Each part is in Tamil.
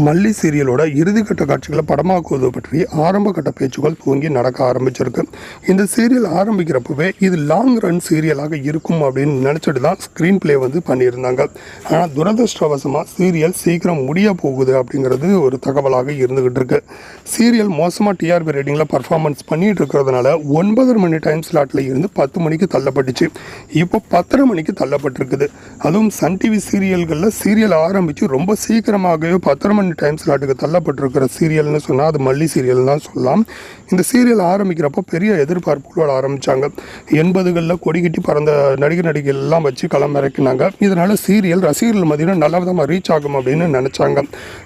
மல்லி சீரியலோட இறுதிக்கட்ட காட்சிகளை படமாக்குவது பற்றி ஆரம்ப கட்ட பேச்சுக்கள் துவங்கி நடக்க ஆரம்பிச்சிருக்கு. இந்த சீரியல் ஆரம்பிக்கிறப்பவே இது லாங் ரன் சீரியலாக இருக்கும் அப்படின்னு நினச்சிட்டு தான் ஸ்க்ரீன் பிளே பண்ணியிருந்தாங்க. ஆனால் துரதிருஷ்டவசமாக சீரியல் சீக்கிரம் முடிய போகுது அப்படிங்கிறது ஒரு தகவலாக இருந்துகிட்டு இருக்கு. சீரியல் மோசமாக டிஆர்பி ரேட்டிங்கில் பர்ஃபார்மன்ஸ் பண்ணிட்டு இருக்கிறதுனால 9:30 மணி டைம் ஸ்லாட்டில் இருந்து 10 மணிக்கு தள்ளப்பட்டுச்சு. இப்போ 10:30 மணிக்கு தள்ளப்பட்டிருக்குது. அதுவும் சன் டிவி சீரியல்களில் சீரியல் ஆரம்பித்து ரொம்ப சீக்கிரமாகவே 10:30 மணி டைம் ஸ்லாட்டுக்கு தள்ளப்பட்டிருக்கிற சீரியல்னு சொன்னால் அது மல்லி சீரியல் தான் சொல்லலாம். இந்த சீரியல் ஆரம்பிக்கிறப்போ பெரிய எதிர்பார்ப்புகளோட ஆரம்பித்தாங்க. 80களில் கொடிக்கட்டி பறந்த நடிகர்கள் எல்லாம் வச்சு களம் இறக்கினாங்க. இதனால் சீரியல் ரசிகர்கள் மத்தியில் நல்ல விதமாக ரீச் ஆகும் அப்படின்னு நினச்சாங்க.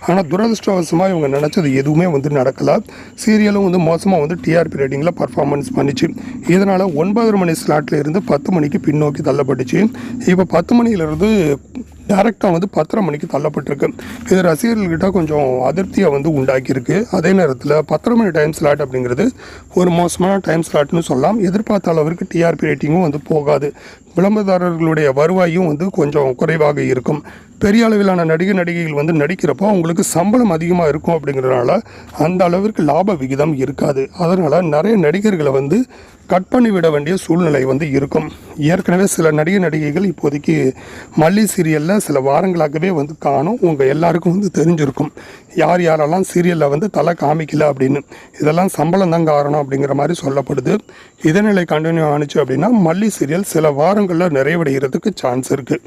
ஆனால் துரதிருஷ்டவசமாக இவங்க நினச்சது எதுவுமே நடக்கலை. சீரியலும் மோசமாக டிஆர்பி ரேட்டிங்கில் பர்ஃபார்மன்ஸ் பண்ணிச்சு. இதனால் 9:30 மணி ஸ்லாட்டில் இருந்து 10 மணிக்கு பின்னோக்கி தள்ளப்பட்டுச்சு. இப்போ 10 மணியிலிருந்து டேரெக்டாக 10:30 மணிக்கு தள்ளப்பட்டிருக்கு. இது ரசிகர்கள்கிட்ட கொஞ்சம் அதிருப்தியை உண்டாக்கியிருக்கு. அதே நேரத்தில் 10:30 மணி டைம் ஸ்லாட் அப்படிங்கிறது ஒரு மோசமான டைம் ஸ்லாட்னு சொல்லலாம். எதிர்பார்த்த அளவிற்கு டிஆர்பி ரேட்டிங்கும் போகாது. விளம்பரதாரர்களுடைய வருவாயும் கொஞ்சம் குறைவாக இருக்கும். பெரிய அளவிலான நடிகைகள் நடிக்கிறப்போ அவங்களுக்கு சம்பளம் அதிகமாக இருக்கும். அப்படிங்கிறதுனால அந்த அளவிற்கு லாப விகிதம் இருக்காது. அதனால் நிறைய நடிகர்களை கட் பண்ணி விட வேண்டிய சூழ்நிலை இருக்கும். ஏற்கனவே சில நடிகைகள் இப்போதைக்கு மல்லி சீரியலில் சில வாரங்களாகவே காணும். உங்கள் எல்லாருக்கும் தெரிஞ்சிருக்கும் யார் யாரெல்லாம் சீரியலில் தலை காமிக்கல அப்படின்னு. இதெல்லாம் சம்பளம் தான் காரணம் அப்படிங்கிற மாதிரி சொல்லப்படுது. இதே நிலை கண்டினியூ ஆனிச்சு அப்படின்னா மல்லி சீரியல் சில வாரங்களில் நிறைவடைகிறதுக்கு சான்ஸ் இருக்குது.